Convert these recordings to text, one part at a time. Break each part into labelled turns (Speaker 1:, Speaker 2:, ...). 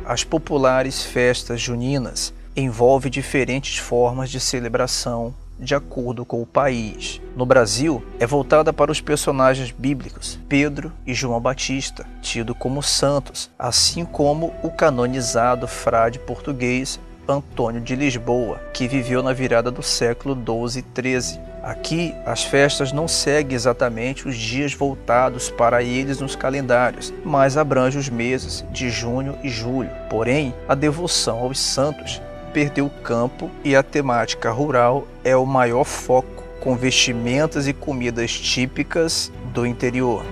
Speaker 1: as populares festas juninas envolvem diferentes formas de celebração de acordo com o país. No Brasil, é voltada para os personagens bíblicos Pedro e João Batista, tido como santos, assim como o canonizado frade português Antônio de Lisboa, que viveu na virada do século XII e XIII. Aqui, as festas não seguem exatamente os dias voltados para eles nos calendários, mas abrangem os meses de junho e julho. Porém, a devoção aos santos perdeu o campo e a temática rural é o maior foco, com vestimentas e comidas típicas do interior.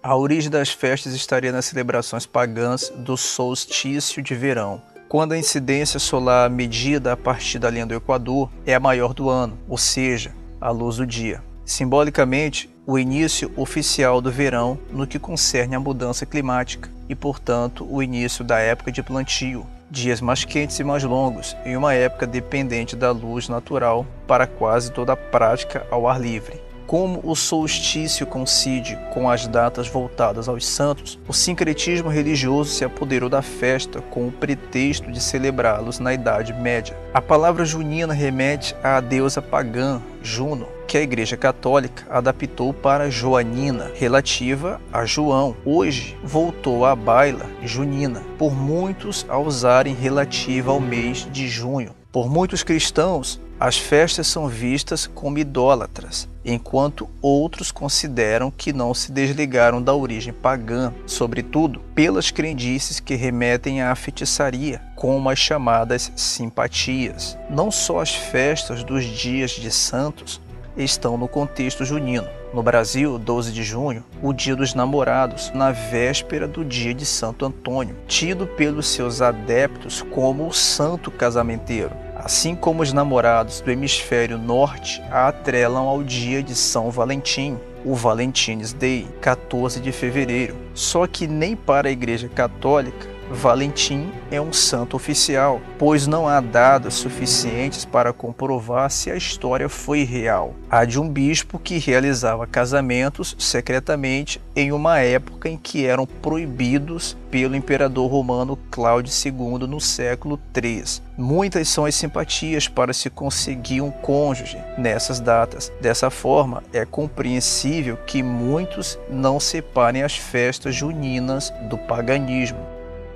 Speaker 1: A origem das festas estaria nas celebrações pagãs do solstício de verão, quando a incidência solar medida a partir da linha do Equador é a maior do ano, ou seja, a luz do dia. Simbolicamente, o início oficial do verão no que concerne à mudança climática e, portanto, o início da época de plantio, dias mais quentes e mais longos, em uma época dependente da luz natural para quase toda a prática ao ar livre. Como o solstício coincide com as datas voltadas aos santos, o sincretismo religioso se apoderou da festa com o pretexto de celebrá-los na Idade Média. A palavra junina remete à deusa pagã, Juno, que a Igreja Católica adaptou para joanina, relativa a João. Hoje voltou à baila junina, por muitos a usarem relativa ao mês de junho. Por muitos cristãos, as festas são vistas como idólatras, enquanto outros consideram que não se desligaram da origem pagã, sobretudo pelas crendices que remetem à feitiçaria, como as chamadas simpatias. Não só as festas dos dias de santos estão no contexto junino. No Brasil, 12 de junho, o Dia dos Namorados, na véspera do dia de Santo Antônio, tido pelos seus adeptos como o santo casamenteiro. Assim como os namorados do hemisfério norte a atrelam ao dia de São Valentim, o Valentine's Day, 14 de fevereiro. Só que nem para a Igreja Católica, Valentim é um santo oficial, pois não há dados suficientes para comprovar se a história foi real. Há de um bispo que realizava casamentos secretamente em uma época em que eram proibidos pelo imperador romano Cláudio II no século III. Muitas são as simpatias para se conseguir um cônjuge nessas datas. Dessa forma, é compreensível que muitos não separem as festas juninas do paganismo.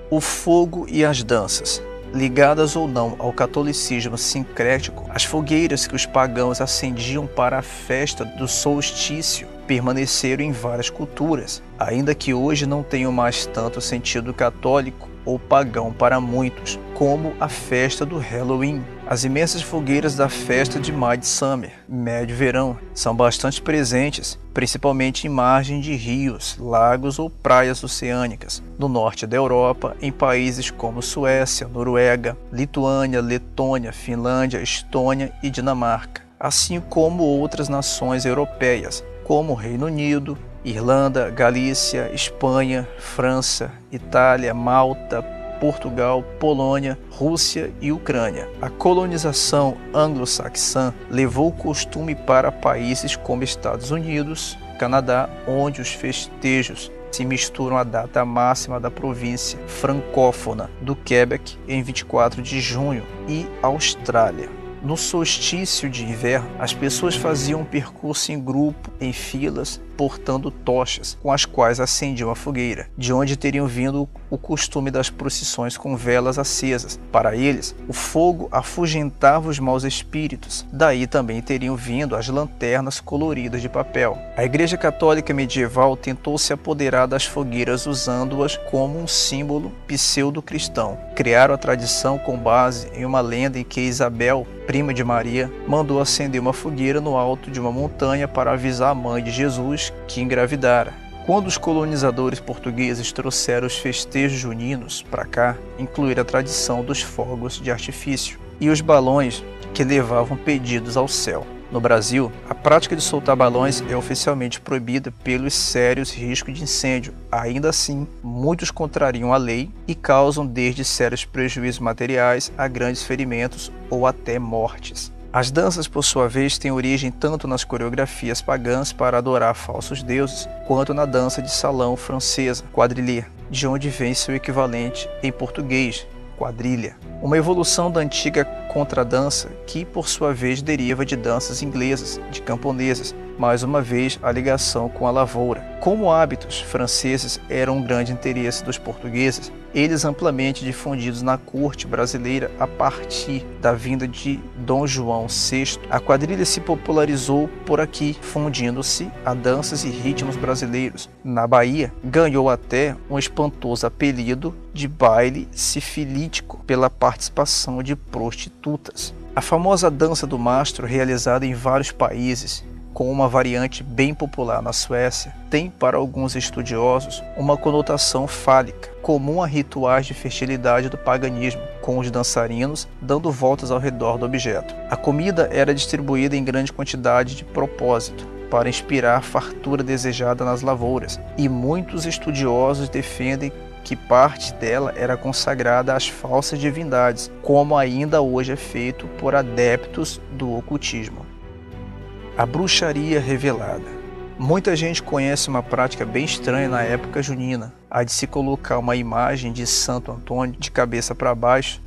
Speaker 1: O fogo e as danças. Ligadas ou não ao catolicismo sincrético, as fogueiras que os pagãos acendiam para a festa do solstício permaneceram em várias culturas, ainda que hoje não tenham mais tanto sentido católico ou pagão para muitos, como a festa do Halloween. As imensas fogueiras da festa de Midsummer, médio verão, são bastante presentes, principalmente em margem de rios, lagos ou praias oceânicas, no norte da Europa, em países como Suécia, Noruega, Lituânia, Letônia, Finlândia, Estônia e Dinamarca, assim como outras nações europeias, como o Reino Unido, Irlanda, Galícia, Espanha, França, Itália, Malta, Portugal, Polônia, Rússia e Ucrânia. A colonização anglo-saxã levou o costume para países como Estados Unidos, Canadá, onde os festejos se misturam à data máxima da província francófona do Quebec, em 24 de junho, e Austrália. No solstício de inverno, as pessoas faziam um percurso em grupo, em filas, portando tochas, com as quais acendiam a fogueira, de onde teriam vindo o costume das procissões com velas acesas. Para eles, o fogo afugentava os maus espíritos, daí também teriam vindo as lanternas coloridas de papel. A Igreja Católica medieval tentou se apoderar das fogueiras usando-as como um símbolo pseudo-cristão. Criaram a tradição com base em uma lenda em que Isabel, prima de Maria, mandou acender uma fogueira no alto de uma montanha para avisar a mãe de Jesus que engravidara. Quando os colonizadores portugueses trouxeram os festejos juninos para cá, incluíram a tradição dos fogos de artifício e os balões que levavam pedidos ao céu. No Brasil, a prática de soltar balões é oficialmente proibida pelos sérios riscos de incêndio. Ainda assim, muitos contrariam a lei e causam desde sérios prejuízos materiais a grandes ferimentos ou até mortes. As danças, por sua vez, têm origem tanto nas coreografias pagãs para adorar falsos deuses, quanto na dança de salão francesa, quadrille, de onde vem seu equivalente em português, quadrilha. Uma evolução da antiga contradança que, por sua vez, deriva de danças inglesas, de camponesas, mais uma vez a ligação com a lavoura. Como hábitos franceses eram um grande interesse dos portugueses, eles amplamente difundidos na corte brasileira a partir da vinda de Dom João VI, a quadrilha se popularizou por aqui, fundindo-se a danças e ritmos brasileiros. Na Bahia, ganhou até um espantoso apelido de baile sifilítico pela participação de prostitutas. A famosa dança do mastro, realizada em vários países, com uma variante bem popular na Suécia, tem para alguns estudiosos uma conotação fálica, comum a rituais de fertilidade do paganismo, com os dançarinos dando voltas ao redor do objeto. A comida era distribuída em grande quantidade de propósito, para inspirar a fartura desejada nas lavouras, e muitos estudiosos defendem que parte dela era consagrada às falsas divindades, como ainda hoje é feito por adeptos do ocultismo. A bruxaria revelada. Muita gente conhece uma prática bem estranha na época junina, a de se colocar uma imagem de Santo Antônio de cabeça para baixo,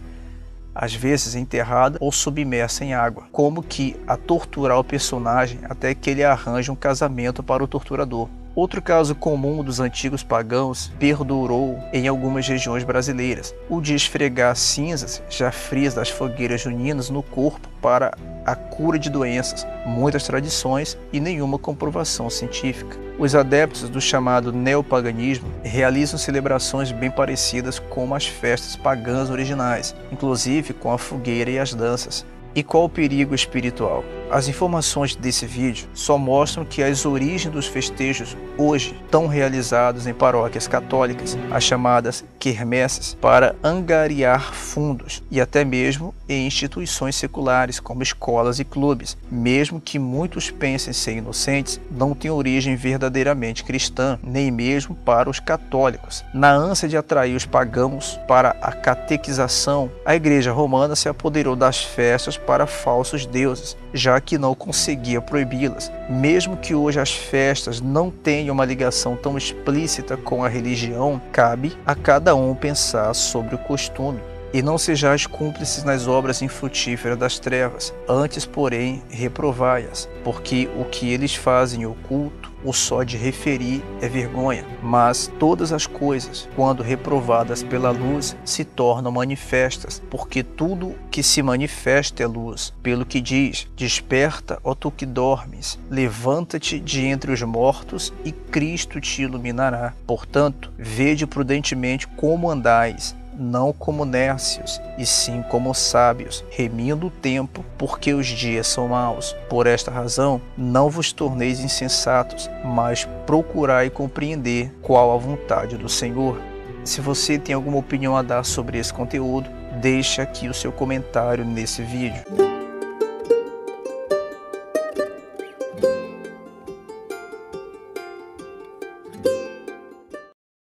Speaker 1: às vezes enterrada ou submersa em água, como que a torturar o personagem até que ele arranje um casamento para o torturador. Outro caso comum dos antigos pagãos perdurou em algumas regiões brasileiras, o de esfregar cinzas já frias das fogueiras juninas no corpo para a cura de doenças, muitas tradições e nenhuma comprovação científica. Os adeptos do chamado neopaganismo realizam celebrações bem parecidas com as festas pagãs originais, inclusive com a fogueira e as danças. E qual o perigo espiritual? As informações desse vídeo só mostram que as origens dos festejos hoje estão realizados em paróquias católicas, as chamadas quermesses, para angariar fundos, e até mesmo em instituições seculares como escolas e clubes, mesmo que muitos pensem ser inocentes, não tem origem verdadeiramente cristã, nem mesmo para os católicos. Na ânsia de atrair os pagãos para a catequização, a Igreja Romana se apoderou das festas para falsos deuses, já que não conseguia proibi-las. Mesmo que hoje as festas não tenham uma ligação tão explícita com a religião, cabe a cada um pensar sobre o costume. E não sejais cúmplices nas obras infrutíferas das trevas, antes, porém, reprovai-as, porque o que eles fazem oculto, o só de referir é vergonha. Mas todas as coisas, quando reprovadas pela luz, se tornam manifestas, porque tudo que se manifesta é luz. Pelo que diz: desperta, ó tu que dormes, levanta-te de entre os mortos, e Cristo te iluminará. Portanto, vede prudentemente como andais, não como nércios, e sim como sábios, remindo o tempo, porque os dias são maus. Por esta razão, não vos torneis insensatos, mas procurai compreender qual a vontade do Senhor. Se você tem alguma opinião a dar sobre esse conteúdo, deixe aqui o seu comentário nesse vídeo.